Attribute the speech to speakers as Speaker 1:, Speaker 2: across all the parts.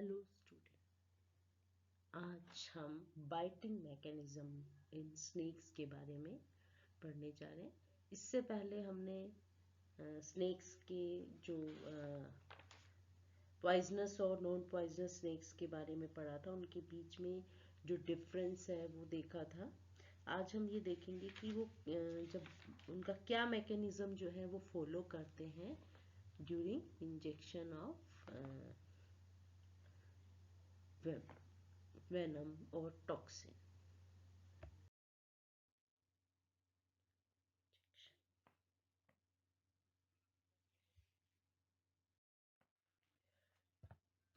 Speaker 1: Hello student, आज हम biting mechanism in snacks के बारे में पढ़ने जा रहे हैं। इससे पहले हमने स्नेक्स के जो पॉइजनस और नॉन पॉइजनस स्नेक्स के बारे में पढ़ा था, उनके बीच में जो डिफरेंस है वो देखा था। आज हम ये देखेंगे कि वो जब उनका क्या मैकेनिज्म जो है वो फॉलो करते हैं ड्यूरिंग इंजेक्शन ऑफ वेनम और टॉक्सिन।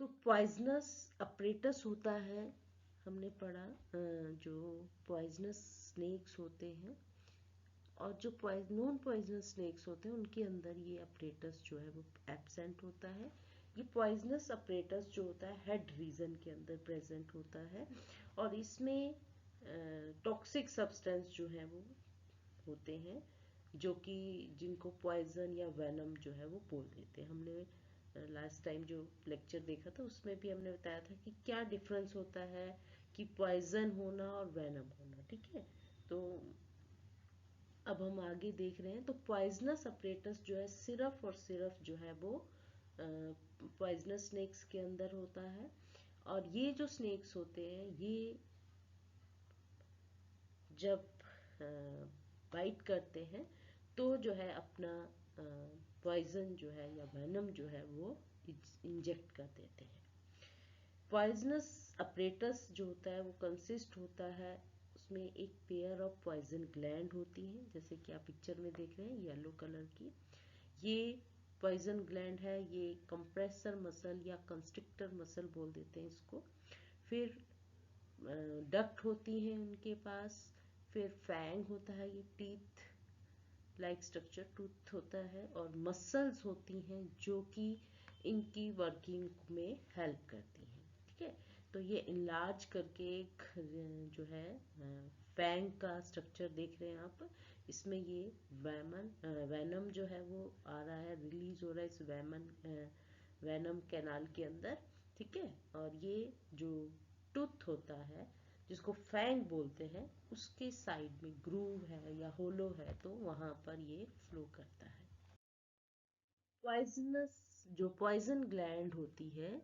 Speaker 1: तो पॉइजनस अपरेटस होता है, हमने पढ़ा जो पॉइजनस स्नेक्स होते हैं और जो नॉन पॉइजनस स्नेक्स होते हैं उनके अंदर ये अपरेटस जो है वो एब्सेंट होता है। ये पॉइजनस अपरेटस जो होता है हेड रीजन के अंदर प्रेजेंट होता है और इसमें टॉक्सिक सब्सटेंस जो है वो होते हैं, जो कि जिनको पॉइजन या वेनम जो है वो बोल देते हैं। हमने लास्ट टाइम जो लेक्चर देखा था उसमें भी हमने बताया था कि क्या डिफरेंस होता है कि पॉइजन होना और वेनम होना। ठीक है, तो अब हम आगे देख रहे हैं। तो पॉइजनस अपरेटस जो है सिर्फ और सिर्फ जो है वो पॉइजनस स्नेक्स के अंदर होता है और ये जो स्नेक्स होते हैं ये जब बाइट करते हैं तो जो है अपना पॉइजन जो है या वेनम जो है वो इंजेक्ट कर देते हैं। पॉइजनस अपरेटस जो होता है वो कंसिस्ट होता है, उसमें एक पेयर ऑफ पॉइजन ग्लैंड होती हैं, जैसे कि आप पिक्चर में देख रहे हैं येलो कलर की। ये पॉइजन ग्लैंड है, ये कंप्रेसर मसल या कंस्ट्रिक्टर मसल बोल देते हैं इसको। फिर डक्ट होती हैं उनके पास, फिर फैंग होता है, ये टीथ लाइक स्ट्रक्चर टूथ होता है, और मसल्स होती हैं जो कि इनकी वर्किंग में हेल्प करती हैं। ठीक है, तो ये इनलार्ज करके एक जो है फैंग का स्ट्रक्चर देख रहे हैं आप। इसमें ये वेनम जो है वो आ रहा है, रिलीज हो रहा है इस वेनम कैनाल के अंदर। ठीक है, और ये जो टूथ होता है जिसको फैंग बोलते हैं उसके साइड में ग्रूव है या होलो है, तो वहां पर ये फ्लो करता है। पॉइजनस जो पॉइजन ग्लैंड होती है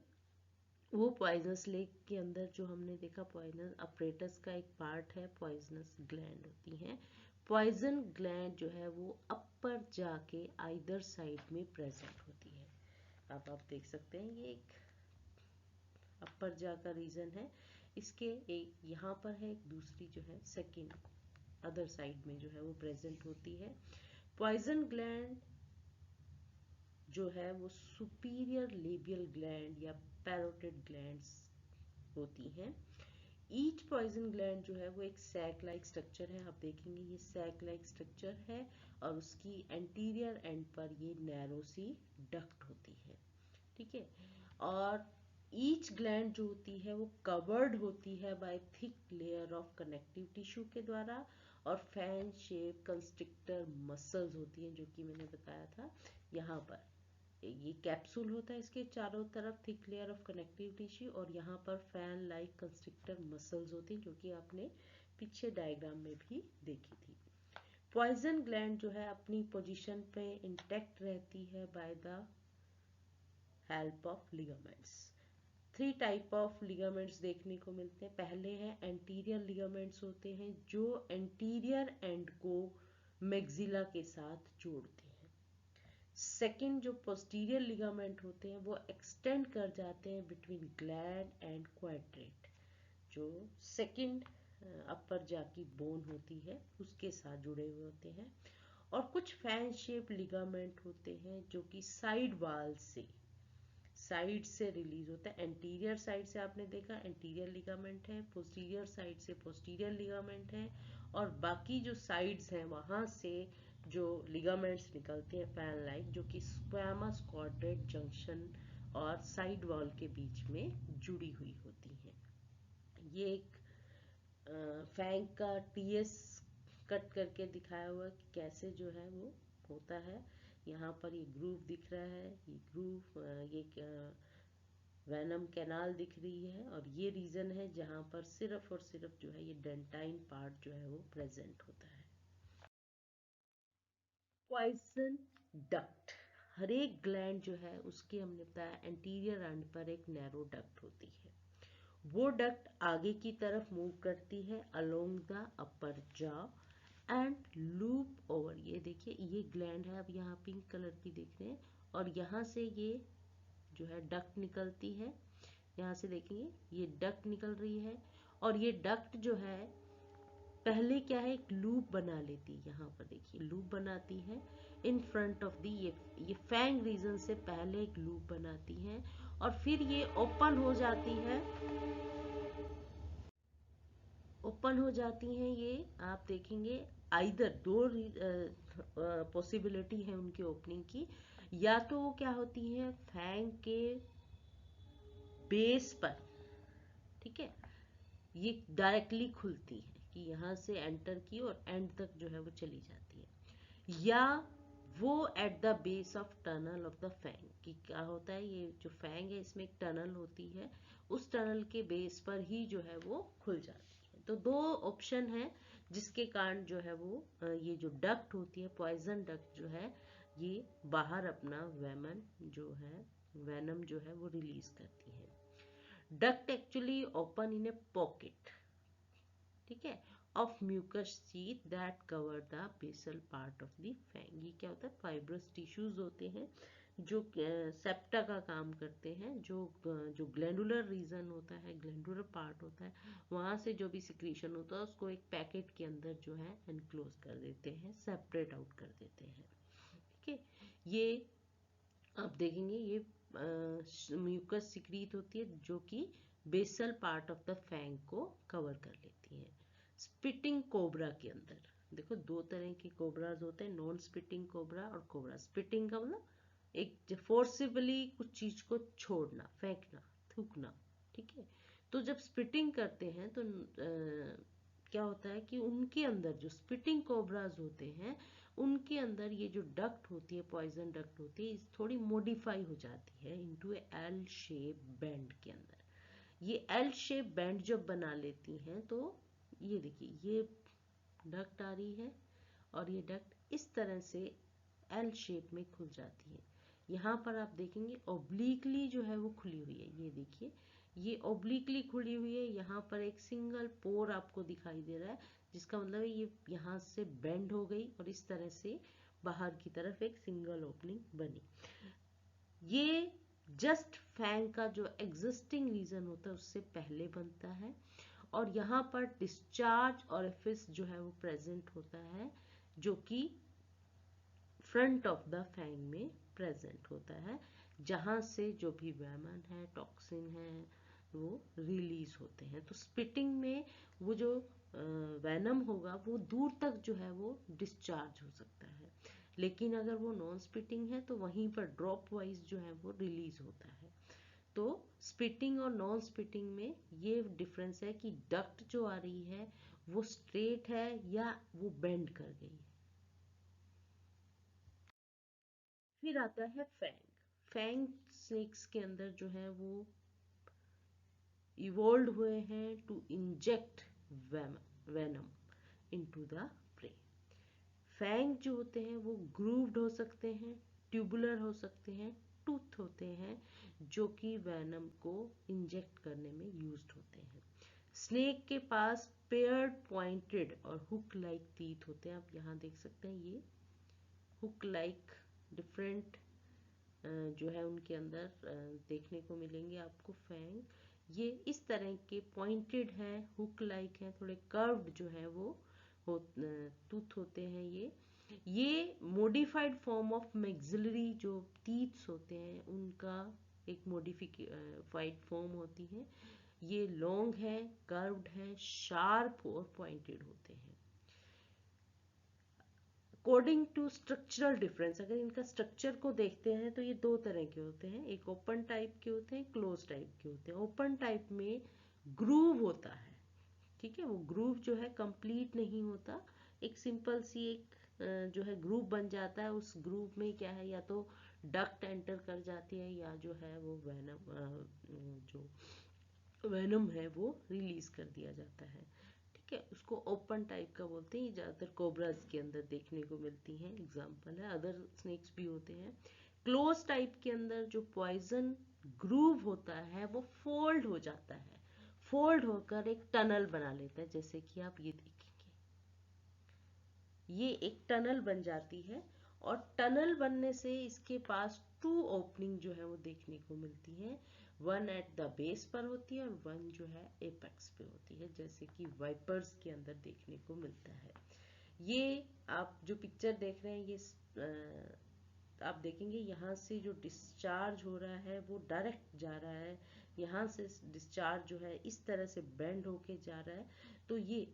Speaker 1: वो पॉइजनस लेक के अंदर जो हमने देखा, पॉइजन अपरेटस का एक पार्ट है, पॉइजनस ग्लैंड होती हैं। पॉइजन ग्लैंड जो है वो अपर जाके आइदर साइड में प्रेजेंट होती है। अब आप देख सकते हैं ये एक अपर जा का रीजन है, इसके एक यहाँ पर है, एक दूसरी जो है सेकेंड अदर साइड में जो है वो प्रेजेंट होती है। पॉइजन ग्लैंड जो है वो सुपीरियर लेबियल ग्लैंड या पैरोटिड ग्लैंड्स होती हैं। ईच पॉइजन ग्लैंड जो है वो एक सैक लाइक स्ट्रक्चर है, आप देखेंगे ये सैक लाइक स्ट्रक्चर है और उसकी एंटीरियर एंड पर ये नैरो सी डक्ट होती है। ठीक है, और ईच ग्लैंड जो होती है वो कवर्ड होती है by thick layer of connective tissue के द्वारा, और फैन शेप कंस्ट्रिक्टर मसल्स होती हैं, जो कि मैंने बताया था। यहाँ पर ये कैप्सूल होता है, इसके चारों तरफ thick layer of connective tissue, और यहाँ पर फैन लाइक कंस्ट्रिक्टर मसल्स होती हैं, जो कि आपने पीछे डायग्राम में भी देखी थी। पॉइजन ग्लैंड जो है अपनी पोजीशन पे इंटैक्ट रहती है by the help of ligaments. Three type of ligaments देखने को मिलते हैं। पहले हैं एंटीरियर लिगामेंट्स होते हैं जो एंटीरियर एंड को मैक्सिला के साथ जोड़ते हैं। सेकंड जो पोस्टीरियर लिगामेंट होते हैं वो एक्सटेंड कर जाते हैं बिटवीन ग्लैंड एंड क्वाड्रेट, जो सेकंड अपर जाकी बोन होती है उसके साथ जुड़े हुए होते हैं। और कुछ फैन शेप लिगामेंट होते हैं जो कि साइड से रिलीज होता है। एंटीरियर साइड से आपने देखा एंटीरियर लिगामेंट है, पोस्टीरियर साइड से पोस्टीरियर लिगामेंट है, और बाकी जो साइड्स हैं वहां से जो लिगामेंट्स निकलते हैं फैन लाइक, जो कि स्क्वैमस क्वाड्रेट जंक्शन और साइड वॉल के बीच में जुड़ी हुई होती हैं। ये एक फैंग का टीएस कट करके दिखाया हुआ कि कैसे जो है वो होता है। यहाँ पर ये ग्रूव दिख रहा है, ये ग्रूव ये वेनम कैनाल दिख रही है, और ये रीजन है जहां पर सिर्फ और सिर्फ जो है ये डेंटाइन पार्ट जो है वो प्रेजेंट होता है। पॉइजन डक्ट, हर एक ग्लैंड जो है उसके हमने बताया एंटीरियर एंड पर एक नैरो डक्ट होती है। वो डक्ट आगे की तरफ मूव करती है along the upper jaw and loop over. ये देखिए ये ग्लैंड है, अब यहाँ पिंक कलर की देख रहे हैं, और यहाँ से ये जो है डक्ट निकलती है, यहाँ से देखेंगे ये डक्ट निकल रही है, और ये डक्ट जो है पहले क्या है एक लूप बना लेती है, यहाँ पर देखिए लूप बनाती है इन फ्रंट ऑफ दी, ये फैंग रीजन से पहले एक लूप बनाती है, और फिर ये ओपन हो जाती है, ओपन हो जाती हैं ये, आप देखेंगे आइदर दो पॉसिबिलिटी है उनके ओपनिंग की, या तो वो क्या होती है फैंग के बेस पर, ठीक है, ये डायरेक्टली खुलती है कि यहाँ से एंटर की और एंड तक जो है वो चली जाती है, या वो at the base of tunnel of the fang, कि क्या होता है ये जो फैंग है इसमें एक टनल होती है, उस टनल के बेस पर ही जो है वो खुल जाती है। तो दो ऑप्शन है जिसके कारण जो है वो ये जो डक्ट होती है पॉइजन डक्ट जो है ये बाहर अपना वेनम जो है वो रिलीज करती है। Duct actually open in a pocket, ठीक है, of mucus sheath that cover the basal part of the fang. ये क्या होता है फाइब्रस टिश्यूज होते हैं जो सेप्टा का काम करते हैं, जो ग्लैंडुलर रीजन होता है, ग्लैंडुलर पार्ट होता है, वहां से जो भी सिक्रीशन होता है उसको एक पैकेट के अंदर जो है एनक्लोज कर देते हैं, सेपरेट आउट कर देते हैं, ठीक है। ये आप देखेंगे ये म्यूकस सिक्रीट होती है जो कि basal part of the fang को कवर कर लेती है। स्पिटिंग कोबरा के अंदर देखो दो तरह के कोबराज होते हैं, नॉन स्पिटिंग कोबरा और कोबरा। स्पिटिंग का मतलब एक फोर्सिबली कुछ चीज को छोड़ना, फेंकना, थूकना, ठीक है। तो जब स्पिटिंग करते हैं तो क्या होता है कि उनके अंदर जो स्पिटिंग कोबराज होते हैं उनके अंदर ये जो डक्ट होती है पॉइजन डक्ट होती है थोड़ी मॉडिफाई हो जाती है इनटू एल शेप बैंड के अंदर। ये एल शेप बैंड जब बना लेती हैं तो ये देखिए ये डक्ट आ रही है और ये डक्ट इस तरह से एल शेप में खुल जाती है। यहाँ पर आप देखेंगे ओब्लिकली जो है वो खुली हुई है, ये देखिए ये ओब्लिकली खुली हुई है। यहाँ पर एक सिंगल पोर आपको दिखाई दे रहा है जिसका मतलब है ये यहाँ से बेंड हो गई और इस तरह से बाहर की तरफ एक सिंगल ओपनिंग बनी। ये जस्ट फैंग का जो एग्जिस्टिंग रीजन होता है उससे पहले बनता है, और यहाँ पर डिस्चार्ज ऑरिफिस जो है वो प्रेजेंट होता है जो कि फ्रंट ऑफ द फैंग में प्रेजेंट होता है, जहां से जो भी वेमन है, टॉक्सिन है, वो रिलीज होते हैं। तो स्पिटिंग में वो जो वेनम होगा वो दूर तक जो है वो डिस्चार्ज हो सकता है, लेकिन अगर वो नॉन स्पिटिंग है तो वहीं पर ड्रॉप वाइज जो है वो रिलीज होता है। तो स्पिटिंग और नॉन स्पिटिंग में ये डिफरेंस है कि डक्ट जो आ रही है वो स्ट्रेट है या वो बेंड कर गई है। फिर आता है फैंग। फैंग स्नेक्स के अंदर जो है वो इवॉल्व हुए हैं to inject venom into the prey. Fang जो होते हैं वो ग्रूव्ड हो सकते हैं, ट्यूबुलर हो सकते हैं, टूथ होते हैं जो कि वेनम को इंजेक्ट करने में यूज्ड होते हैं। स्नेक के पास पेयर्ड पॉइंटेड और हुक लाइक टीथ होते हैं, आप यहाँ देख सकते हैं ये हुक लाइक डिफरेंट जो है उनके अंदर देखने को मिलेंगे आपको फैंग। ये इस तरह के पॉइंटेड है, हुक लाइक है, थोड़े कर्व्ड जो है वो टूथ होते हैं। ये मॉडिफाइड फॉर्म ऑफ मैक्सिलरी जो टीथ्स होते हैं उनका एक मॉडिफाइड फॉर्म होती है। ये लॉन्ग है, कर्व्ड है, शार्प और पॉइंटेड होते हैं। अकॉर्डिंग टू स्ट्रक्चरल डिफरेंस, अगर इनका स्ट्रक्चर को देखते हैं तो ये दो तरह के होते हैं, एक ओपन टाइप के होते हैं, क्लोज टाइप के होते हैं। ओपन टाइप में ग्रूव होता है, ठीक है, वो ग्रूव जो है कंप्लीट नहीं होता, एक सिंपल सी एक जो है ग्रूव बन जाता है। उस ग्रूव में क्या है या तो डक्ट एंटर कर जाती है, या जो है वो वेनम जो वेनम है वो रिलीज कर दिया जाता है। ठीक है, उसको ओपन टाइप का बोलते हैं। ये ज़्यादातर कोबराज के अंदर देखने को मिलती हैं, एग्जाम्पल है, अदर स्नेक्स भी होते हैं। क्लोज टाइप के अंदर जो पॉइजन ग्रूव होता है वो फोल्ड हो जाता है, फोल्ड होकर एक टनल बना लेता है, जैसे कि आप ये देखेंगे, ये एक टनल बन जाती है। और टनल बनने से इसके पास टू ओपनिंग जो है वो देखने को मिलती है, वन एट द बेस पर होती है और वन जो है एपेक्स पे होती है, जैसे कि वाइपर्स के अंदर देखने को मिलता है। ये आप जो पिक्चर देख रहे हैं, ये आप देखेंगे यहाँ से जो डिस्चार्ज हो रहा है वो डायरेक्ट जा रहा है, यहाँ से डिस्चार्ज जो है इस तरह से बेंड होके जा रहा है। तो ये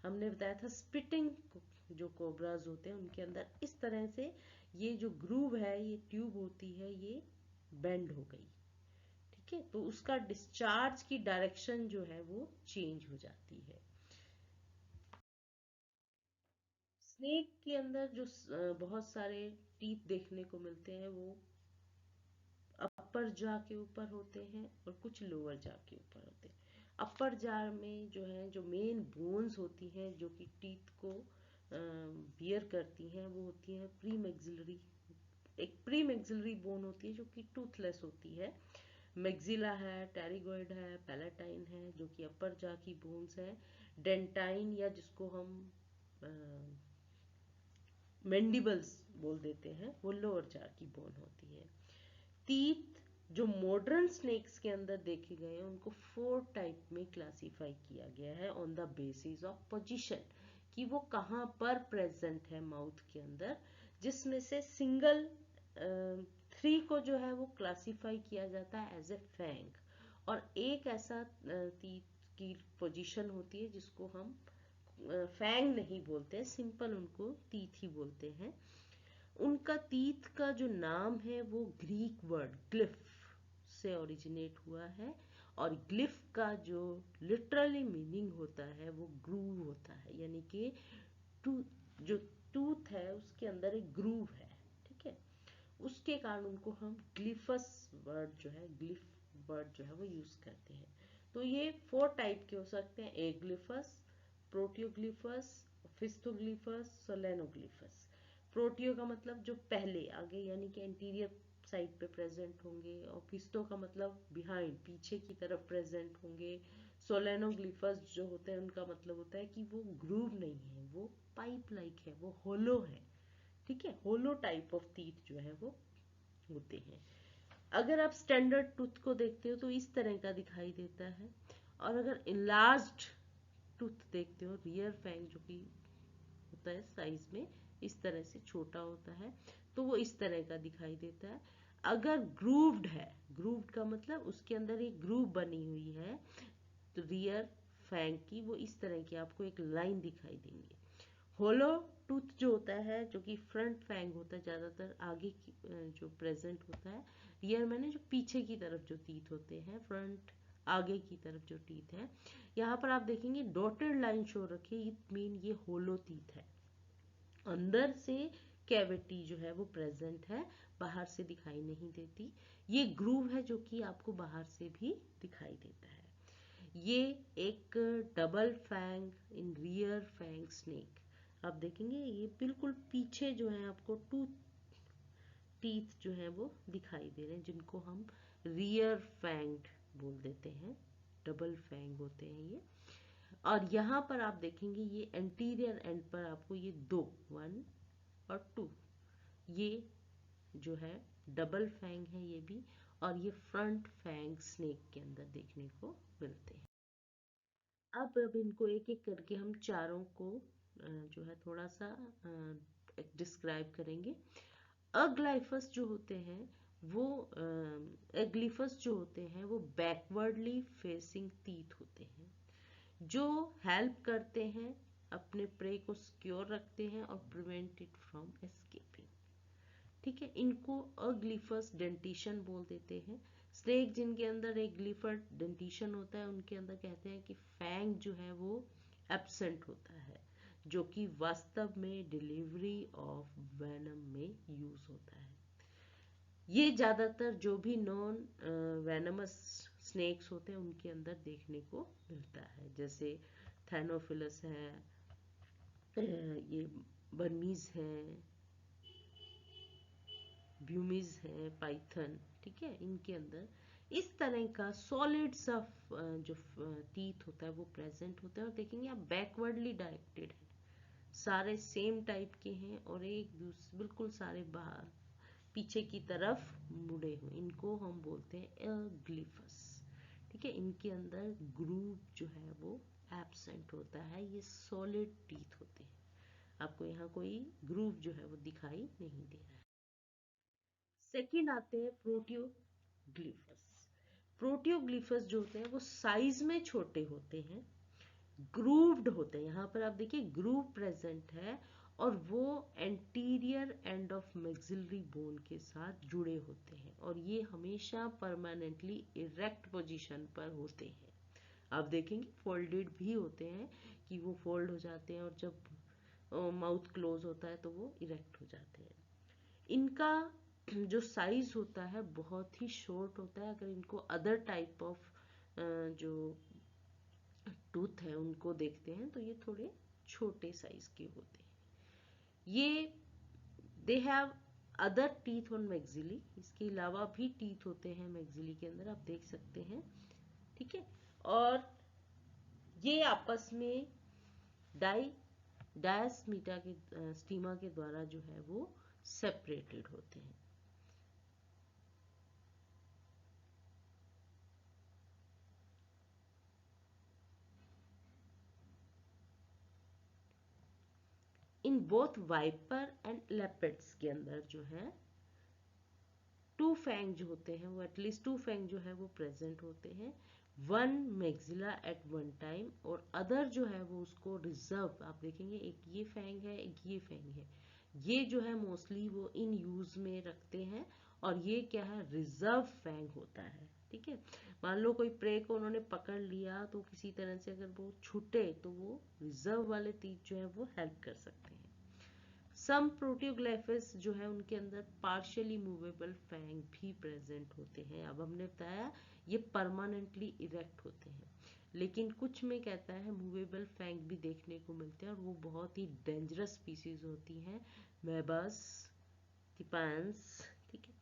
Speaker 1: हमने बताया था स्पिटिंग जो कोबराज होते हैं उनके अंदर इस तरह से ये जो ग्रूव है, ये ट्यूब होती है, ये बेंड हो गई। ठीक है, तो उसका डिस्चार्ज की डायरेक्शन जो है वो चेंज हो जाती है। स्नेक के अंदर जो बहुत सारे टीथ देखने को मिलते हैं, वो अपर जा के ऊपर होते हैं और कुछ लोअर जा के ऊपर होते हैं। अपर जार में जो है, जो मेन बोन्स होती हैं जो कि टीथ को बियर करती हैं, वो होती हैं प्री मैक्सिलरी। एक प्री मैक्सिलरी बोन होती है जो कि टूथलेस होती है। मैक्सिला है, टेरिगोइड है, पैलेटाइन है जो कि अपर जा की बोन्स है। डेंटाइन या जिसको हम मैंडिबल्स बोल देते हैं, वो लोअर जा की बोन होती है। टीथ जो मॉडर्न स्नेक्स के अंदर देखे गए हैं उनको 4 टाइप में क्लासिफाई किया गया है on the basis of position, कि वो कहाँ पर प्रेजेंट है माउथ के अंदर, जिसमें से सिंगल 3 को जो है वो क्लासिफाई किया जाता है एज ए फैंग, और एक ऐसा टीथ की पोजीशन होती है जिसको हम फैंग नहीं बोलते, सिंपल उनको टीथ ही बोलते हैं। उनका तीत का जो नाम है वो ग्रीक वर्ड ग्लिफ से ओरिजिनेट हुआ है, और ग्लिफ का जो लिटरली मीनिंग होता है वो ग्रूव होता है, यानी कि टू जो टूथ है उसके अंदर एक ग्रूव है। ठीक है, उसके कारण उनको हम ग्लिफस वर्ड जो है, ग्लिफ वर्ड जो है वो यूज करते हैं। तो ये 4 टाइप के हो सकते हैं, एग्लिफस, प्रोटियोग्लिफस, फिस्टोग्लिफस, सोलेनोग्लिफस। प्रोटियो का मतलब जो पहले आगे यानी कि एंटीरियर साइड पे प्रेजेंट होंगे, और फिस्टो का मतलब बिहाइंड पीछे की तरफ प्रेजेंट होंगे। सोलेनोग्लिफस जो होते हैं उनका मतलब होता है कि वो ग्रूव नहीं है, वो पाइप लाइक है, वो होलो है। ठीक है, होलो टाइप ऑफ टीथ जो है वो होते हैं। अगर आप स्टैंडर्ड टूथ को देखते हो तो इस तरह का दिखाई देता है, और अगर इनलार्ज्ड टूथ देखते हो, रियर फैंग जो कि होता है साइज में इस तरह से छोटा होता है, तो वो इस तरह का दिखाई देता है। अगर ग्रूव्ड है, ग्रूव्ड का मतलब उसके अंदर एक ग्रूव बनी हुई है, तो रियर फैंग की वो इस तरह की आपको एक लाइन दिखाई देंगे। होलो टूथ जो होता है, जो कि फ्रंट फैंग होता है, ज्यादातर आगे की जो प्रेजेंट होता है। रियर मैंने जो पीछे की तरफ जो टीथ होते हैं, फ्रंट आगे की तरफ जो टीथ है, यहाँ पर आप देखेंगे डॉटेड लाइन शो रखी, इट मीन ये होलो टीथ है। अंदर से कैविटी जो है वो प्रेजेंट है, बाहर से दिखाई नहीं देती। ये ग्रूव है जो कि आपको बाहर से भी दिखाई देता है। ये एक double fang in rear fang snake, आप देखेंगे ये बिल्कुल पीछे जो है आपको टू टीथ जो है वो दिखाई दे रहे हैं, जिनको हम रियर फैंग्ड बोल देते हैं, डबल फैंग होते हैं ये। और यहाँ पर आप देखेंगे ये एंटीरियर एंड पर आपको ये 2, 1 और 2, ये जो है डबल फैंग है ये भी, और ये फ्रंट फैंग स्नेक के अंदर देखने को मिलते हैं। अब इनको एक एक करके हम चारों को जो है थोड़ा सा डिस्क्राइब करेंगे। अग्लाइफस जो होते हैं वो एग्लिफस जो होते हैं वो बैकवर्डली फेसिंग टीथ होते हैं, जो हेल्प करते हैं, अपने प्रे को सिक्योर रखते हैं और प्रिवेंट इट फ्रॉम एस्केपिंग। ठीक है, इनको अग्लिफस डेंटिशन बोल देते हैं। स्नेक जिनके अंदर एक ग्लिफर डेंटिशन होता है उनके अंदर कहते हैं कि फैंग जो है वो एब्सेंट होता है, जो कि वास्तव में डिलीवरी ऑफ वेनम में यूज होता है। ये ज्यादातर जो भी नॉन वेनमस स्नेक्स होते हैं उनके अंदर देखने को मिलता है, जैसे थैनोफिलस है, ये बर्मीज है, ब्यूमीज है, पाइथन, ठीक है, इनके अंदर इस तरह का सॉलिड सा जो टीथ होता है वो प्रेजेंट होता है। और देखेंगे आप बैकवर्डली डायरेक्टेड है, सारे सेम टाइप के हैं और एक दूसरे बिल्कुल सारे बाहर पीछे की तरफ मुड़े हुए, इनको हम बोलते हैं ग्लिफस, ठीक है। इनके अंदर ग्रूव जो है वो एब्सेंट होता है, ये सॉलिड टीथ होते हैं, आपको यहाँ कोई ग्रूव जो है वो दिखाई नहीं दे रहा है। सेकंड आते हैं प्रोटियोग्लिफस। प्रोटियोग्लिफस जो होते हैं वो साइज में छोटे होते हैं, ग्रूव्ड होते हैं, यहाँ पर आप देखिए ग्रूव प्रेजेंट है, और वो anterior end of maxillary bone के साथ जुड़े होते हैं, और ये हमेशा परमानेंटली इरेक्ट पोजीशन पर होते हैं। आप देखेंगे फोल्डेड भी होते हैं कि वो फोल्ड हो जाते हैं, और जब माउथ क्लोज होता है तो वो इरेक्ट हो जाते हैं। इनका जो साइज होता है बहुत ही शॉर्ट होता है, अगर इनको अदर टाइप ऑफ जो टूथ है उनको देखते हैं तो ये थोड़े छोटे साइज के होते हैं। ये they have other teeth on maxillary, इसके अलावा भी टीथ होते हैं मैक्सिली के अंदर, आप देख सकते हैं, ठीक है। और ये आपस में डायस्मीटा के स्टीमा के द्वारा जो है वो सेपरेटेड होते हैं। In both viper and leopards के अंदर जो है टू फैंग जो होते हैं वो एटलीस्ट टू फैंग जो है वो प्रेजेंट होते हैं, one maxilla at one time, और अदर जो है वो उसको रिजर्व, आप देखेंगे एक ये फैंग है एक ये फैंग है, ये जो है मोस्टली वो इन यूज में रखते हैं, और ये क्या है रिजर्व फैंग होता है, ठीक है। मान लो कोई प्रे को उन्होंने पकड़ लिया तो किसी तरह से अगर वो छूटे तो वो रिजर्व वाले तीर जो है वो हेल्प कर सकते हैं। सम प्रोटियोग्लाइफस जो है उनके अंदर पार्शियली मूवेबल फैंग भी प्रेजेंट होते हैं। अब हमने बताया ये परमानेंटली इरेक्ट होते हैं, लेकिन कुछ में कहता है मूवेबल फैंग भी देखने को मिलते हैं, और वो बहुत ही डेंजरस स्पीसीज होती हैं, मेबस, टिपांस, ठीक है।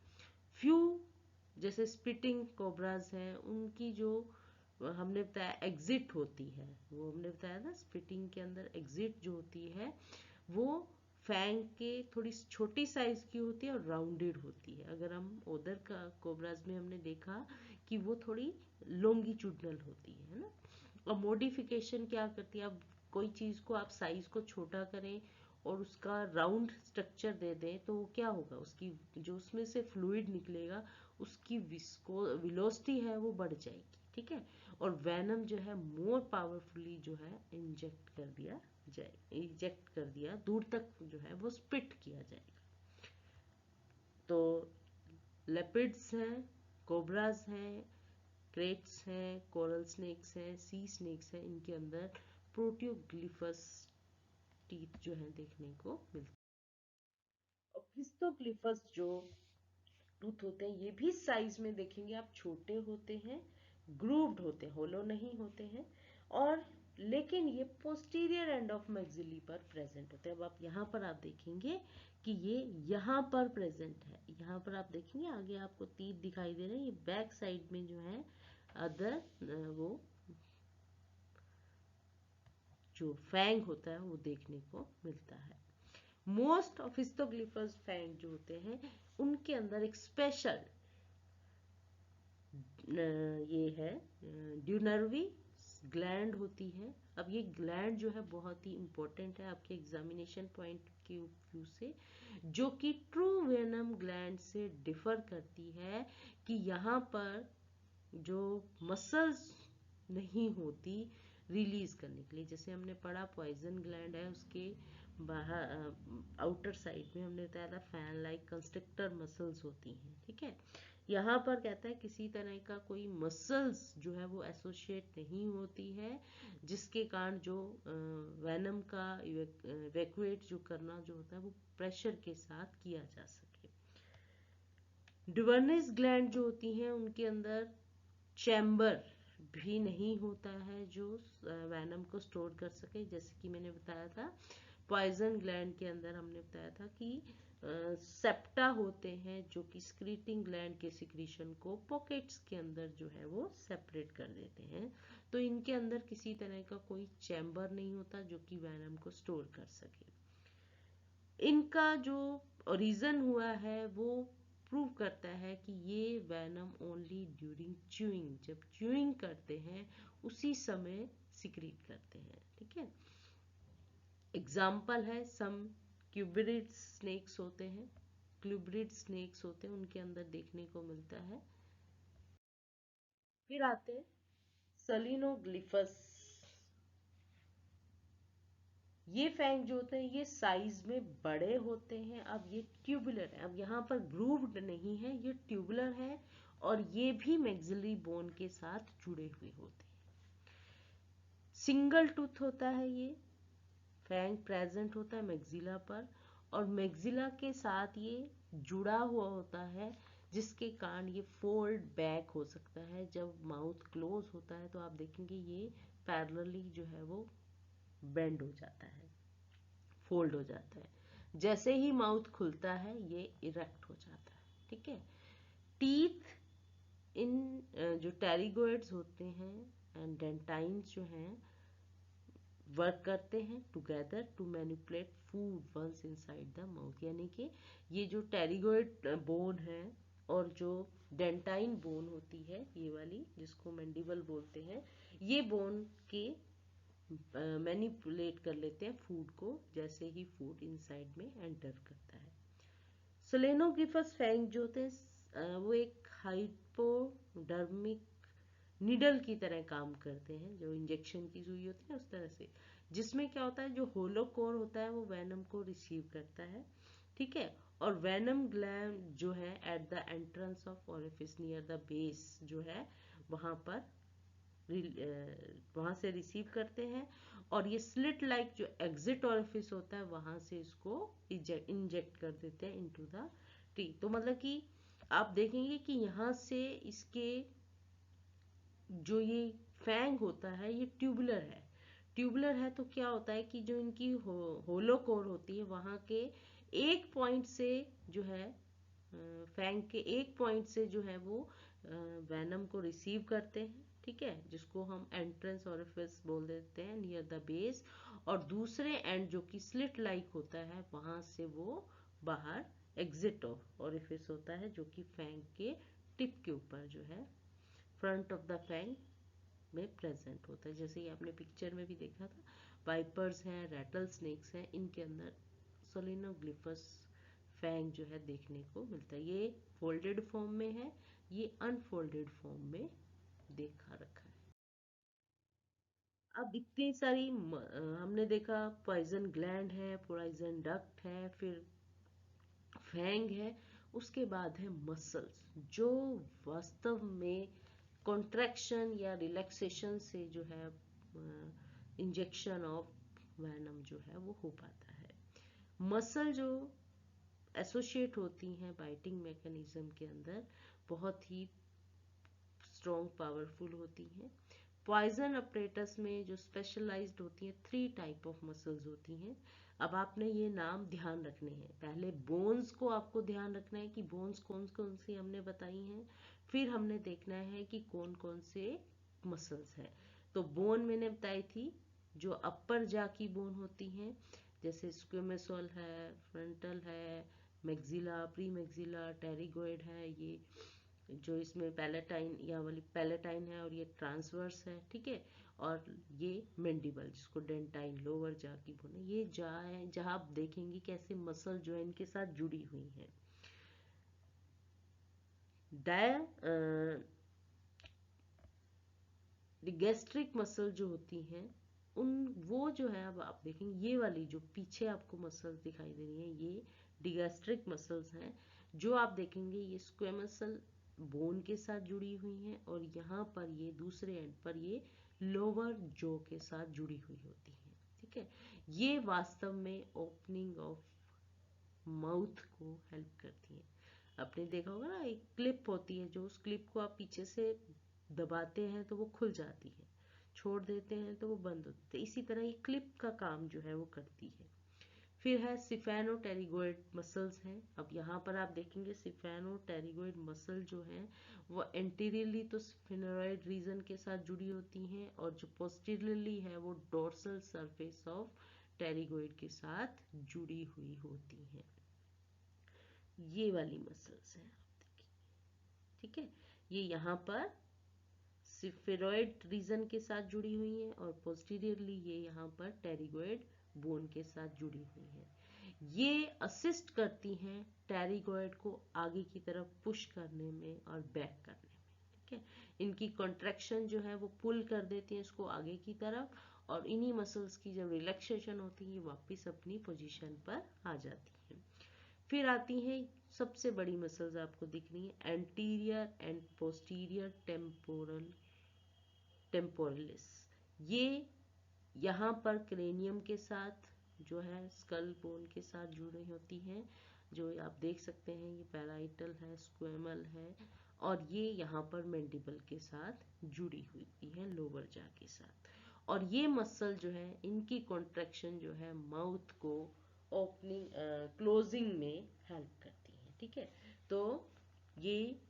Speaker 1: फ्यू जैसे स्पिटिंग कोबराज हैं, उनकी जो हमने बताया एग्जिट होती है, वो हमने बताया ना स्पिटिंग के अंदर एग्जिट जो होती है वो फैंग के थोड़ी छोटी साइज की होती है और राउंडेड होती है। अगर हम उधर का कोबराज में हमने देखा कि वो थोड़ी लोंगिट्यूडनल होती है ना। और मॉडिफिकेशन क्या करती है, अब कोई चीज को आप साइज को छोटा करें और उसका राउंड स्ट्रक्चर दे दें तो क्या होगा, उसकी जो उसमें से फ्लूइड निकलेगा उसकी विलोसिटी है वो बढ़ जाएगी, ठीक है। और वेनम जो है मोर पावरफुली जो है इंजेक्ट कर दिया जाए, इजेक्ट कर दिया दूर तक जो है वो स्पिट किया जाएगा। तो लेपिड्स हैं, कोबराज हैं, क्रेट्स हैं, कोरल स्नेक्स हैं, सी स्नेक्स हैं, इनके अंदर प्रोटियोग्लिफस टीथ जो है देखने को मिलते हैं। और हिस्टोग्लिफस जो टूथ होते हैं ये भी साइज में देखेंगे आप छोटे होते हैं, ग्रूव्ड होते हैं, होलो नहीं होते हैं, और लेकिन ये पोस्टीरियर एंड ऑफ मैक्सिली पर प्रेजेंट होते हैं। अब आप यहाँ पर आप देखेंगे कि ये यहाँ पर प्रेजेंट है, यहाँ पर आप देखेंगे आगे आपको तीर दिखाई दे रहे हैं, ये बैक साइड में जो है अदर वो जो फैंग होता है वो देखने को मिलता है। मोस्ट ऑफ हिस्टोग्लिफस फैंग जो होते हैं उनके अंदर एक स्पेशल ये है ड्यूनर्वी ग्लैंड होती है। अब ये ग्लैंड जो है बहुत ही इंपॉर्टेंट है आपके एग्जामिनेशन पॉइंट के व्यू से, जो कि ट्रू वेनम ग्लैंड से डिफर करती है, कि यहाँ पर जो मसल्स नहीं होती रिलीज करने के लिए, जैसे हमने पढ़ा पॉइजन ग्लैंड है उसके बाहर आउटर साइड में हमने बताया था फैन लाइक कंस्ट्रक्टर मसल्स होती हैं, ठीक है। यहाँ पर कहता है किसी तरह का कोई मसल्स जो है वो एसोसिएट नहीं होती है, जिसके कारण जो वेनम का इवैक्यूएट जो करना जो होता है वो प्रेशर के साथ किया जा सके। ड्यूवरनेस ग्लैंड जो होती हैं उनके अंदर चैम्बर भी नहीं होता है जो वैनम को स्टोर कर सके। जैसे कि मैंने बताया था पॉइजन ग्लैंड के अंदर हमने बताया था कि सेप्टा होते हैं जो कि स्क्रीटिंग ग्लैंड के सिक्रीशन को पॉकेट्स के अंदर जो है वो सेपरेट कर देते हैं। तो इनके अंदर किसी तरह का कोई चैम्बर नहीं होता जो कि वैनम को स्टोर कर सके। इनका जो रीजन हुआ है वो प्रूव करता है कि ये वैनम ओनली ड्यूरिंग च्यूइंग, जब च्यूइंग करते हैं उसी समय सिक्रीट करते हैं। ठीक है, एग्जाम्पल है सम क्यूब्रिड स्नेक्स होते हैं, क्यूब्रिड स्नेक्स होते हैं उनके अंदर देखने को मिलता है। फिर आते हैं सेलिनोग्लिफस। ये फैंग जो होते हैं ये साइज में बड़े होते हैं। अब ये ट्यूबुलर है, अब यहाँ पर ग्रूव्ड नहीं है, ये ट्यूबुलर है और ये भी मैक्सिलरी बोन के साथ जुड़े हुए होते हैं। सिंगल टूथ होता है, ये फैंग प्रेजेंट होता है मैक्सिला पर और मैक्सिला के साथ ये जुड़ा हुआ होता है जिसके कारण ये फोल्ड बैक हो सकता है। जब माउथ क्लोज होता है तो आप देखेंगे ये पैरेलली जो है वो बेंड हो जाता है, फोल्ड हो जाता है। जैसे ही माउथ खुलता है ये इरेक्ट हो जाता है। ठीक है, टीथ इन जो टेरिगोइड्स होते हैं एंड डेंटाइन्स जो हैं वर्क करते हैं together to manipulate food once inside the mouth. यानी कि ये जो टेरिगोइड बोन है और जो डेंटाइन बोन होती है ये वाली जिसको मैंडिबल बोलते हैं, ये बोन के मैनिपुलेट कर लेते हैं फूड को जैसे ही फूड इनसाइड में एंटर करता है। सोलेनोग्रिफस फैंग जो होते हैं वो एक हाइपोडर्मिक निडल की तरह काम करते हैं, जो इंजेक्शन की सुई होती है उस तरह से, जिसमें क्या होता है जो होलो कोर होता है वो वेनम को रिसीव करता है। ठीक है, और वेनम ग्लैंड जो है at the entrance of orifice near the base जो है वहां पर वहां से रिसीव करते हैं और ये स्लिट लाइक जो एग्जिट ऑरिफिस होता है वहां से इसको इंजेक्ट कर देते हैं इनटू द टी। तो मतलब कि आप देखेंगे कि यहाँ से इसके जो ये फैंग होता है ये ट्यूबुलर है। ट्यूबुलर है तो क्या होता है कि जो इनकी होलो कोर होती है वहां के एक पॉइंट से जो है फैंग के एक पॉइंट से जो है वो वैनम को रिसीव करते हैं। ठीक है, जिसको हम एंट्रेंस ऑरिफिस बोल देते हैं नियर द बेस, और दूसरे एंड जो कि स्लिट लाइक होता है वहां से वो बाहर एग्जिट ऑरिफिस होता है जो कि फैंग के टिप के ऊपर जो है फ्रंट ऑफ द फैंग में प्रेजेंट होता है। जैसे कि आपने पिक्चर में भी देखा था वाइपर्स हैं, रैटल स्नेक्स हैं, इनके अंदर सोलिनोग्लिफस फैंग जो है देखने को मिलता है। ये फोल्डेड फॉर्म में है, ये अनफोल्डेड फॉर्म में देखा रखा है। अब इतनी सारी हमने देखा पॉइजन ग्लैंड है, पॉइजन डक्ट है, फिर फैंग है, उसके बाद है मसल्स जो वास्तव में कॉन्ट्रैक्शन या रिलैक्सेशन से जो है इंजेक्शन ऑफ वैनम जो है वो हो पाता है। मसल जो एसोसिएट होती हैं बाइटिंग मैकेनिज्म के अंदर बहुत ही स्ट्रॉन्ग पावरफुल होती हैं। पॉइजन अपरेटस में जो स्पेशलाइज्ड होती हैं 3 टाइप ऑफ मसल्स होती हैं। अब आपने ये नाम ध्यान रखने हैं, पहले बोन्स को आपको ध्यान रखना है कि बोन्स कौन कौन सी हमने बताई हैं, फिर हमने देखना है कि कौन कौन से मसल्स हैं। तो बोन मैंने बताई थी जो अपर जा की बोन होती हैं, जैसे स्क्विमसोल है, फ्रंटल है, मैक्सिला, प्री मैक्सिला, टेरिगोइड है, ये जो इसमें पैलेटाइन या वाली पैलेटाइन है और ये ट्रांसवर्स है। ठीक है, और ये मेंडिबल जिसको डेंटाइन लोअर जा की बोले, ये जा है जहां आप देखेंगे कैसे मसल जो है इनके साथ जुड़ी हुई है। गैस्ट्रिक मसल जो होती हैं उन वो जो है अब आप देखेंगे ये वाली जो पीछे आपको मसल्स दिखाई दे रही है ये डिगैस्ट्रिक मसल्स हैं, जो आप देखेंगे ये स्क्वेमसल बोन के साथ जुड़ी हुई हैं और यहाँ पर ये दूसरे एंड पर ये लोअर जो के साथ जुड़ी हुई होती हैं। ठीक है, ये वास्तव में ओपनिंग ऑफ माउथ को हेल्प करती हैं। आपने देखा होगा ना, एक क्लिप होती है, जो उस क्लिप को आप पीछे से दबाते हैं तो वो खुल जाती है, छोड़ देते हैं तो वो बंद होती है। इसी तरह ये क्लिप का काम जो है वो करती है। फिर है सिफेनोटेरिगोइड मसल्स हैं। अब यहाँ पर आप देखेंगे सिफेनोटेरिगोइड मसल जो है वो एंटीरियरली तो स्फेनोइड रीजन के साथ जुड़ी होती हैं, और जो पोस्टीरियरली है वो डोर्सल सरफेस ऑफ टेरिगोइड के साथ जुड़ी हुई होती हैं। ये वाली मसल्स हैं, आप देखिए, ठीक है। ये यहाँ पर स्फेनोइड रीजन के साथ जुड़ी हुई हैं, और पोस्टीरियरली ये यहाँ पर टेरिगोइड बोन के साथ जुड़ी हुई हैं। ये असिस्ट करती हैं टेरिगोइड को आगे की तरफ पुश करने में और बैक करने में, ठीक है। इनकी कॉन्ट्रैक्शन जो है वो पुल कर देती है इसको आगे की तरफ, और इन्हीं मसल्स की जब रिलैक्सेशन होती है ये वापस अपनी पोजीशन पर आ जाती है। फिर आती हैं सबसे बड़ी मसल्स, आपको दिख रही है एंटीरियर एंड पोस्टीरियर टेम्पोरलिस। ये यहाँ पर क्रेनियम के साथ जो है स्कल बोन के साथ जुड़ी होती हैं, जो आप देख सकते हैं ये पैराइटल है, स्क्वेमल है, और ये यहाँ पर मैंडिबल के साथ जुड़ी हुई है, लोअर जा के साथ। और ये मसल जो है इनकी कॉन्ट्रैक्शन जो है माउथ को ओपनिंग क्लोजिंग में हेल्प करती है, ठीक है। तो ये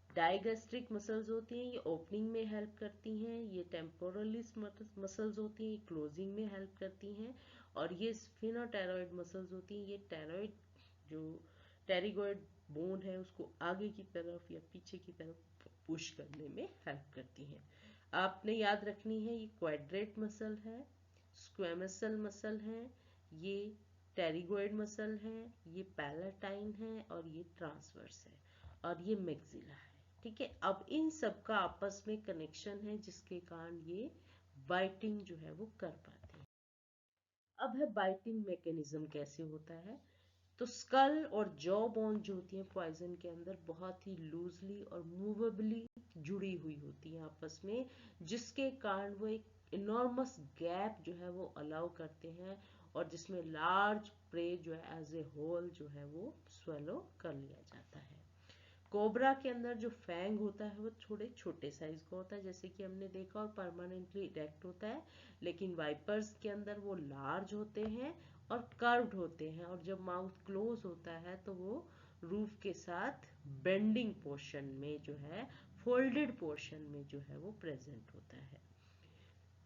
Speaker 1: डाइगैस्ट्रिक मसल्स होती हैं, ये ओपनिंग में हेल्प करती हैं। ये टेम्पोरलिस मसल्स होती हैं, ये क्लोजिंग में हेल्प करती हैं। और ये स्फेनोटेरॉइड मसल्स होती हैं, ये टेरॉइड जो टेरिगोइड बोन है उसको आगे की तरफ या पीछे की तरफ पुश करने में हेल्प करती हैं। आपने याद रखनी है, ये क्वाड्रेट मसल है, स्क्वेमसल मसल है, ये टेरिगोइड मसल है, ये पैलेटाइन है, और ये ट्रांसवर्स है, और ये मैक्सिला है, ठीक है। अब इन सब का आपस में कनेक्शन है जिसके कारण ये बाइटिंग जो है वो कर पाते हैं। अब है बाइटिंग मैकेनिज्म कैसे होता है। तो स्कल और जॉ बोन जो होती है पॉइजन के अंदर बहुत ही लूजली और मूवेबली जुड़ी हुई होती है आपस में, जिसके कारण वो एक इनॉर्मस गैप जो है वो अलाउ करते हैं, और जिसमें लार्ज प्रे जो है एज ए होल जो है वो स्वेलो कर लिया जाता है। कोबरा के अंदर जो फैंग होता है वो थोड़े छोटे साइज का होता है, जैसे कि हमने देखा, और परमानेंटली इरेक्ट होता है। लेकिन वाइपर्स के अंदर वो लार्ज होते हैं और कर्व्ड होते हैं, और जब माउथ क्लोज होता है तो वो रूफ के साथ बेंडिंग पोर्शन में जो है, फोल्डेड पोर्शन में जो है वो प्रेजेंट होता है।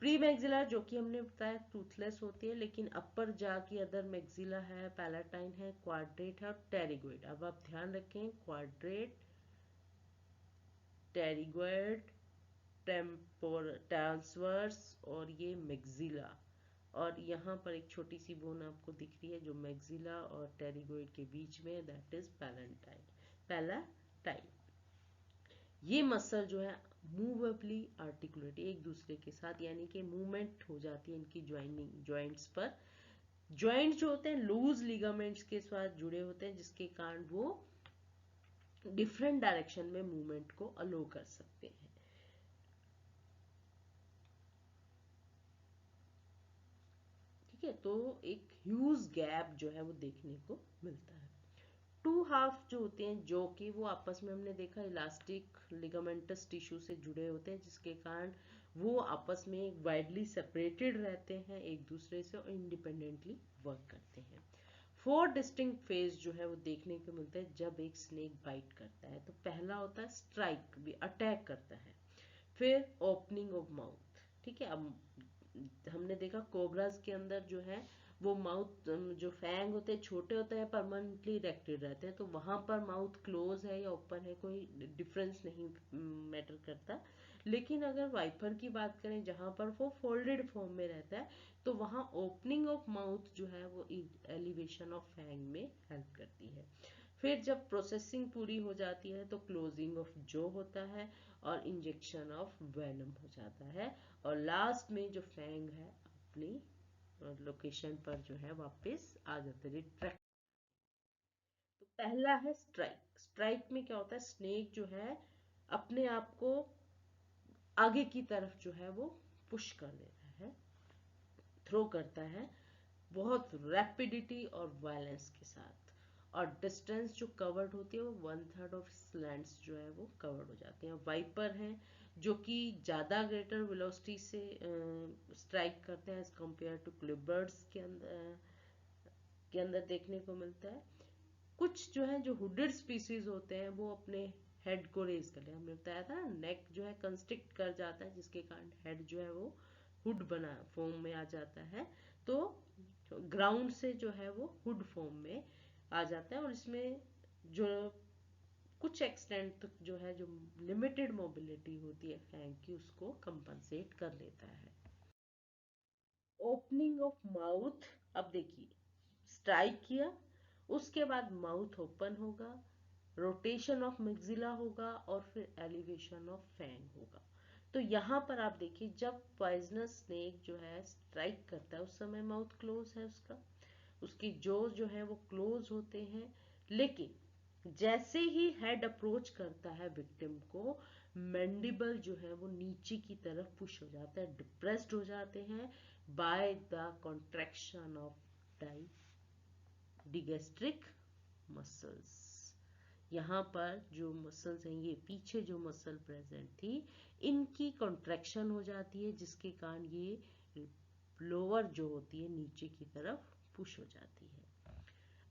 Speaker 1: प्री मैक्सिलर जो कि हमने बताया टूथलेस होती है, लेकिन अपर जा की अदर मैक्सिला है, पैलाटाइन है, क्वाड्रेट है, और टेरिगोइड। अब आप ध्यान रखें, क्वाड्रेट, टेरिगोइड, ट्रांसवर्स, और ये मैक्सिला। और यहाँ पर एक छोटी सी बोन आपको दिख रही है जो मैक्सिला और टेरिगोइड के बीच में, दैट इज पैलाटाइन। ये मसल जो है मूवेबली आर्टिकुलेट एक दूसरे के साथ, यानी कि मूवमेंट हो जाती है इनकी जॉइंट्स पर। जॉइंट्स जो होते हैं लूज लिगामेंट्स के साथ जुड़े होते हैं, जिसके कारण वो डिफरेंट डायरेक्शन में मूवमेंट को अलो कर सकते हैं। ठीक है, तो एक ह्यूज गैप जो है वो देखने को मिलता है। टू हाफ जो होते हैं जो कि वो आपस में हमने देखा इलास्टिक लिगामेंटस टिश्यू से जुड़े होते हैं, जिसके कारण वो आपस में वाइडली सेपरेटेड रहते हैं एक दूसरे से, और इंडिपेंडेंटली वर्क करते हैं। 4 डिस्टिंक्ट फेज जो है वो देखने को मिलता है जब एक स्नेक बाइट करता है। तो पहला होता है स्ट्राइक, भी अटैक करता है। फिर ओपनिंग ऑफ माउथ, ठीक है। अब हमने देखा कोबराज के अंदर जो है वो माउथ जो फैंग होते हैं छोटे होते हैं, परमानेंटली इरेक्टेड रहते हैं, तो वहां पर माउथ क्लोज है या ओपन है कोई डिफरेंस नहीं मैटर करता। लेकिन अगर वाइपर की बात करें जहां पर वो फोल्डेड फॉर्म में रहता है, तो वहां ओपनिंग ऑफ माउथ जो है वो एलिवेशन ऑफ फैंग में हेल्प करती है। फिर जब प्रोसेसिंग पूरी हो जाती है तो क्लोजिंग ऑफ जो होता है, और इंजेक्शन ऑफ वेनम हो जाता है, और लास्ट में जो फैंग है अपनी लोकेशन पर जो है वापस आ जाते हैं रिट्रैक्ट। तो पहला है स्ट्राइक। स्ट्राइक में क्या होता है, स्नेक जो है अपने आप को आगे की तरफ जो है वो पुश कर देता है, थ्रो करता है बहुत रैपिडिटी और वायलेंस के साथ। और डिस्टेंस जो कवर्ड होती है वो 1/3 ऑफ स्लैंट्स जो है वो कवर्ड हो जाते हैं। वाइपर हैं जो कि ज़्यादा ग्रेटर वेलोसिटी से स्ट्राइक करते हैं एज कम्पेयर टू क्लिबर्ड्स के अंदर देखने को मिलता है। कुछ जो है जो हुडेड स्पीसीज होते हैं वो अपने हेड को रेज कर ले, हमने बताया था नेक जो है कंस्ट्रिक्ट कर जाता है जिसके कारण हेड जो है वो हुड बना फॉर्म में आ जाता है। तो ग्राउंड से जो है वो हुड फॉर्म में आ जाता है और इसमें जो कुछ एक्सटेंट तक जो है जो लिमिटेड मोबिलिटी होती है फैंग की उसको कंपनसेट कर लेता है। ओपनिंग ऑफ माउथ, अब देखिए स्ट्राइक किया उसके बाद माउथ ओपन होगा, रोटेशन ऑफ मैक्सिला होगा और फिर एलिवेशन ऑफ फैंग होगा। तो यहाँ पर आप देखिए जब पॉइजनस स्नेक जो है स्ट्राइक करता है उस समय माउथ क्लोज है उसका, उसकी जोज जो है वो क्लोज होते हैं, लेकिन जैसे ही हेड अप्रोच करता है विक्टिम को मैंडिबल जो है वो नीचे की तरफ पुश हो जाता है, डिप्रेस्ड हो जाते हैं by the contraction of digastric muscles. यहाँ पर जो मसल्स हैं ये पीछे जो मसल प्रेजेंट थी इनकी कॉन्ट्रैक्शन हो जाती है जिसके कारण ये लोअर जो होती है नीचे की तरफ पुश हो जाती है।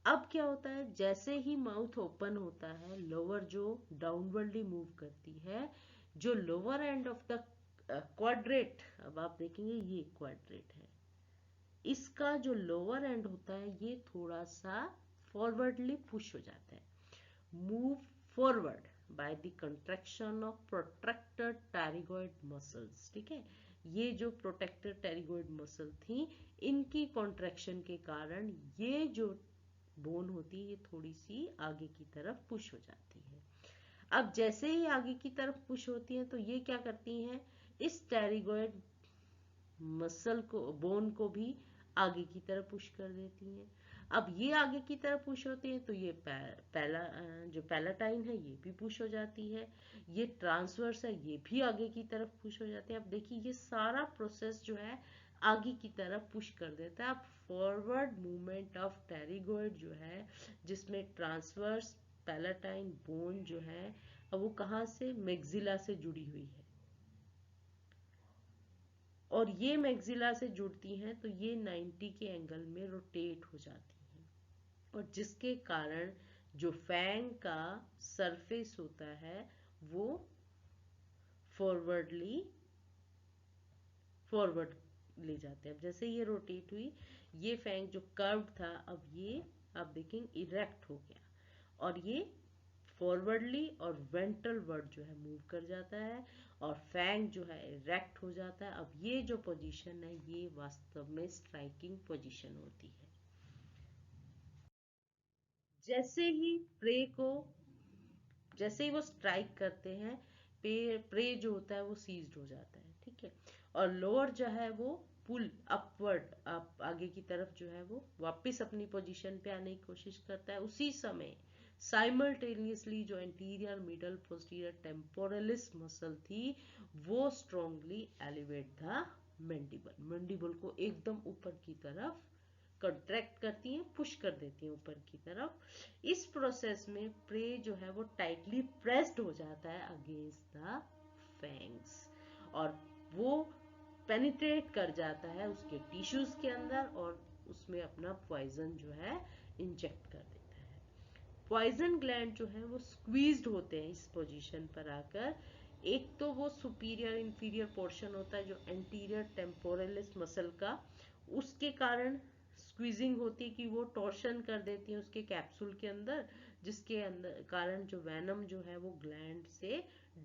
Speaker 1: अब क्या होता है जैसे ही माउथ ओपन होता है लोअर जो डाउनवर्डली मूव करती है, जो lower end of the quadrate, अब आप देखेंगे ये क्वाड्रेट है, इसका जो लोअर एंड होता है ये थोड़ा सा फॉरवर्डली पुश हो जाता है, move forward by the contraction of protractor pterygoid muscles. ठीक है, ये जो प्रोटेक्टर टेरिगोइड मसल थी इनकी कॉन्ट्रैक्शन के कारण ये जो बोन होती है ये थोड़ी सी आगे की तरफ पुश हो जाती है। अब जैसे ही आगे की तरफ पुश होती है तो ये क्या करती हैं, इस टेरिगोइड मसल को बोन को भी आगे की तरफ पुश कर देती हैं। अब ये आगे की तरफ पुश होते हैं तो ये पहला जो पैलाटाइन है ये भी पुश हो जाती है, ये ट्रांसवर्स है ये भी आगे की तरफ पुश हो जाते हैं। अब देखिए ये सारा प्रोसेस जो है आगे की तरफ पुश कर देता है। अब फॉरवर्ड मूवमेंट ऑफ टेरिगोइड जो है जिसमें ट्रांसवर्स पैलाटाइन बोन जो है अब वो कहाँ से मैक्सिला से जुड़ी हुई है और ये मैक्सिला से जुड़ती हैं तो ये 90 के एंगल में रोटेट हो जाती हैं और जिसके कारण जो फैंग का सरफेस होता है वो फॉरवर्डली फॉरवर्ड ले जाते हैं। अब जैसे ये रोटेट हुई ये फैंग जो कर्व था अब ये आप देखेंगे इरेक्ट हो गया और ये फॉरवर्डली और वेंट्रल वर्ड जो है मूव कर जाता है और फैंग जो है इरेक्ट हो जाता है। अब ये जो पोजीशन है ये वास्तव में स्ट्राइकिंग पोजीशन होती है। जैसे ही प्रे को जैसे ही वो स्ट्राइक करते हैं प्रे जो होता है वो सीज्ड हो जाता है। ठीक है, और लोअर जो है वो पुल अपवर्ड आप आगे की तरफ जो है वो वापस अपनी पोजीशन पे आने की कोशिश करता है। उसी समय साइमल्टेनियसली जो anterior middle posterior temporalis muscle थी वो स्ट्रांगली एलिवेट द मैंडिबल को एकदम ऊपर की तरफ कंट्रैक्ट करती हैं, पुश कर देती हैं ऊपर की तरफ। इस प्रोसेस में प्रे जो है वो टाइटली प्रेस्ड हो जाता है अगेंस्ट द फैंग्स और वो पेनिट्रेट कर जाता है उसके टिश्यूज के अंदर और उसमें अपना पॉइजन जो है इंजेक्ट कर देता है। पॉइजन ग्लैंड जो है वो स्क्वीज्ड होते हैं इस पोजीशन पर आकर। एक तो वो सुपीरियर इंफीरियर पोर्शन होता है जो एंटीरियर टेम्पोरलिस मसल का, उसके कारण स्क्वीजिंग होती है कि वो टॉर्शन कर देती है उसके कैप्सूल के अंदर, जिसके अंदर कारण जो वेनम जो है वो ग्लैंड से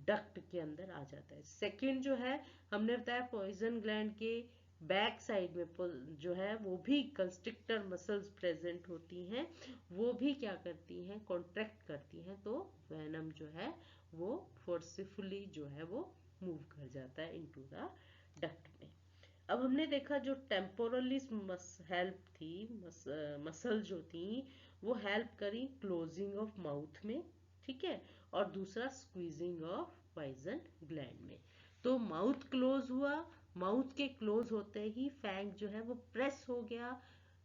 Speaker 1: डक्ट के अंदर आ जाता है। सेकंड जो है हमने बताया पॉइजन ग्लैंड के बैक साइड में जो है वो भी कंस्ट्रिक्टर मसल्स प्रेजेंट होती हैं, वो भी क्या करती हैं कॉन्ट्रैक्ट करती हैं तो वेनम जो है वो फोर्सफुली जो है वो मूव कर जाता है इनटू द डक्ट में। अब हमने देखा जो टेम्पोरली हेल्प थी मसल जो थी वो हेल्प करी क्लोजिंग ऑफ माउथ में। ठीक है, और दूसरा स्क्वीजिंग ऑफ पॉइजन ग्लैंड में। तो माउथ क्लोज हुआ, माउथ के क्लोज होते ही फैंग जो है वो प्रेस हो गया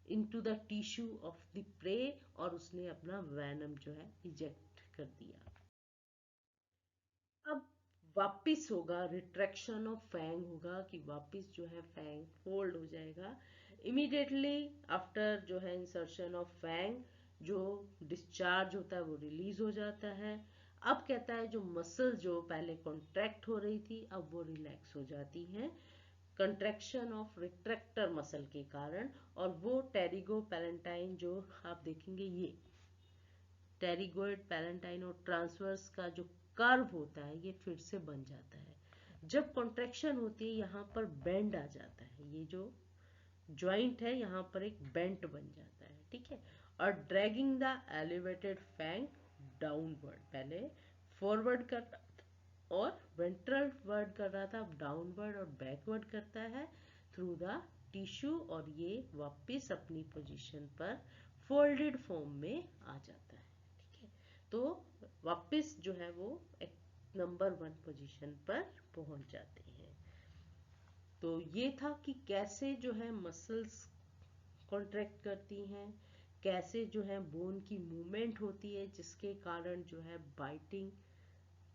Speaker 1: into the tissue of the prey और उसने अपना वेनम जो है इजेक्ट कर दिया। अब वापिस होगा रिट्रैक्शन ऑफ फैंग होगा कि वापिस जो है फैंग फोल्ड हो जाएगा। इमीडिएटली आफ्टर जो है इंसर्शन ऑफ फैंग जो डिस्चार्ज होता है वो रिलीज हो जाता है। अब कहता है जो मसल जो पहले कॉन्ट्रैक्ट हो रही थी अब वो रिलैक्स हो जाती हैं कंट्रैक्शन ऑफ रिट्रैक्टर मसल के कारण, और वो टेरिगो पैलेंटाइन जो आप देखेंगे ये टेरिगोइड पैलेंटाइन और ट्रांसवर्स का जो कर्व होता है ये फिर से बन जाता है। जब कॉन्ट्रैक्शन होती है यहाँ पर बेंड आ जाता है, ये जो ज्वाइंट है यहाँ पर एक बेंट बन जाता है, ठीक है। और dragging the elevated fang downward, पहले फॉरवर्ड कर और वेंट्रल वर्ड कर रहा था, अब डाउनवर्ड और बैकवर्ड करता है थ्रू द टिश्यू, और ये वापस अपनी पोजीशन पर फोल्डेड फॉर्म में आ जाता है, ठीक है। तो वापस जो है वो एक नंबर 1 पोजीशन पर पहुंच जाते हैं। तो ये था कि कैसे जो है मसल्स कॉन्ट्रैक्ट करती हैं, कैसे जो है बोन की मूवमेंट होती है जिसके कारण जो है बाइटिंग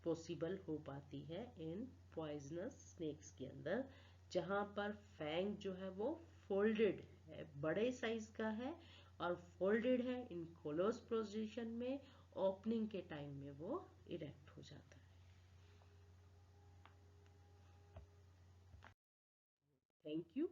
Speaker 1: पॉसिबल हो पाती है इन पॉइजनस स्नेक्स के अंदर, जहां पर फैंग जो है वो फोल्डेड है, बड़े साइज का है और फोल्डेड है इन क्लोज पोजीशन में, ओपनिंग के टाइम में वो इरेक्ट हो जाता है। Thank you.